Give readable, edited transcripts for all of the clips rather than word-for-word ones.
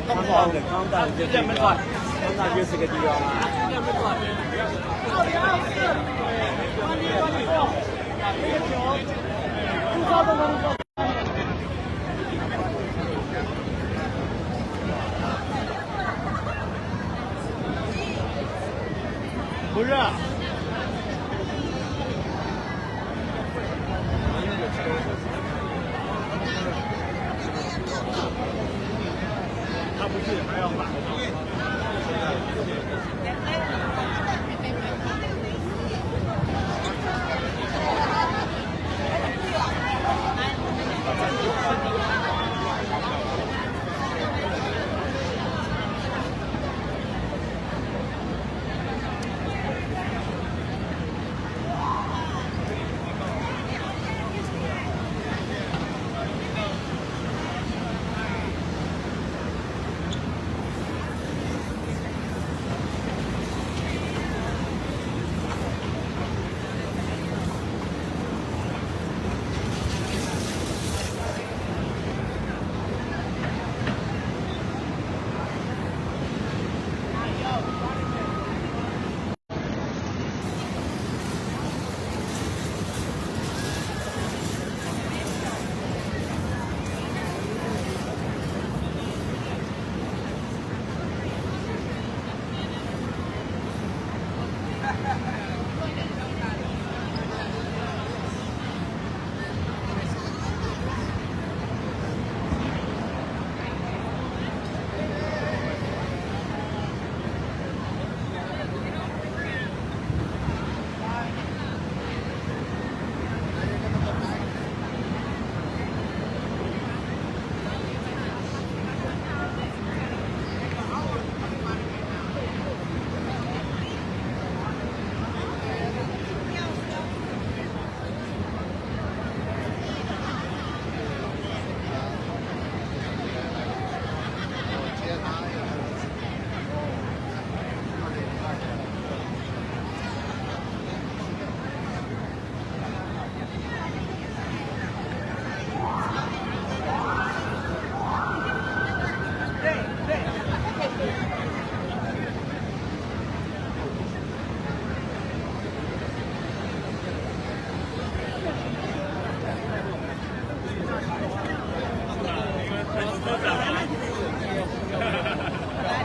康大就是一个，康大就是个地方啊。不是。他不是还要买。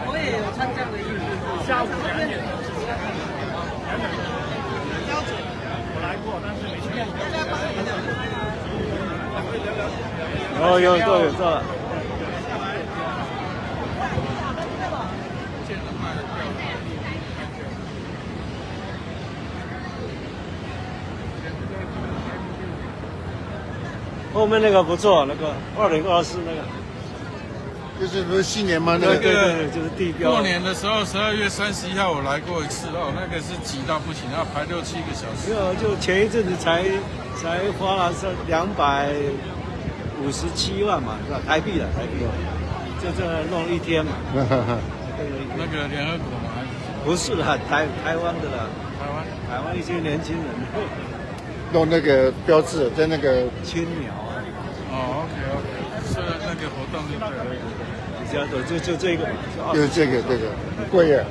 我也有穿这样的衣服，下午2点。标准，我来过，但是没去。哦，有做有做。后面那个不错，那个2024那个。就是说新年吗？那个对，就是地标。过年的时候，12月31号我来过一次哦，那个是挤到不行，要排6、7个小时。没有，就前一阵子才花了257万嘛，是吧？台币，就这弄1天嘛。那个联合国嘛，还是不是啦，台湾的啦，台湾一些年轻人弄那个标志在那个青鸟啊。哦 ，OK， 是那个活动就对了。比较多，就这个嘛，就是这个很贵耶。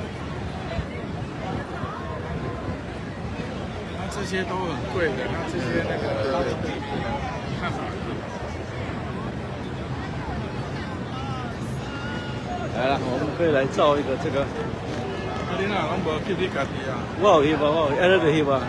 那这些都很贵的，那这些那个看法。来了，我们可以来照一个这个。你哪拢无去你家己啊？我有翕啊，我有，就翕啊。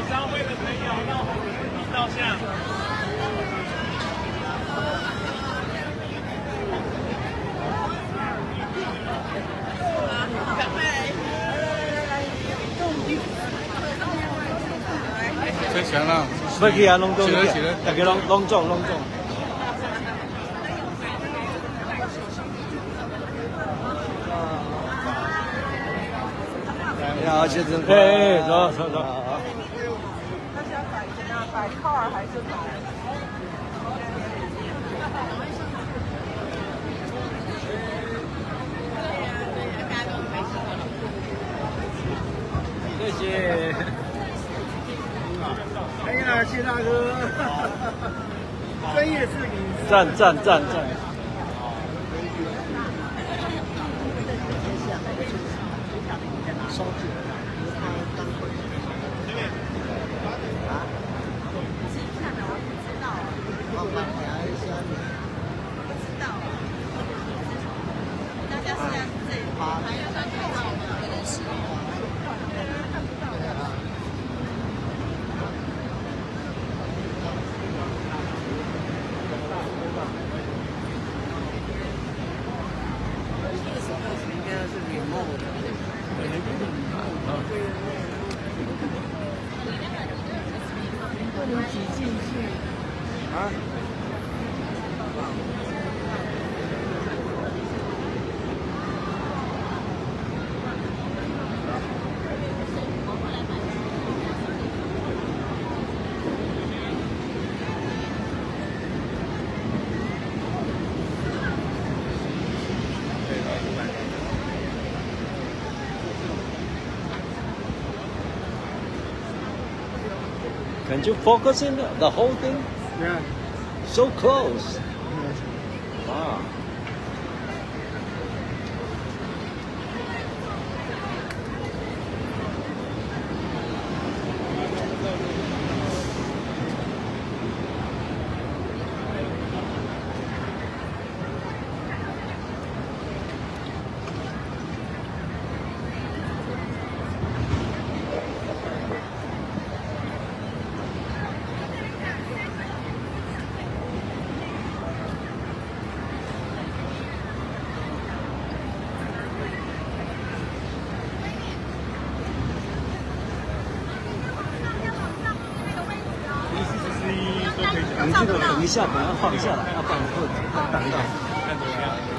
商会的朋友到红地照相。最强了，要去啊，隆重起来，大家隆重。你好，先生。哎，走走走。那想摆什么？摆套儿还是摆？谢谢。哎呀，谢大哥，专业摄影师。赞赞赞赞。Can you focus in the whole thing? Yeah. So close. Wow.你这个等一下，等它放下来，要不然会挡到。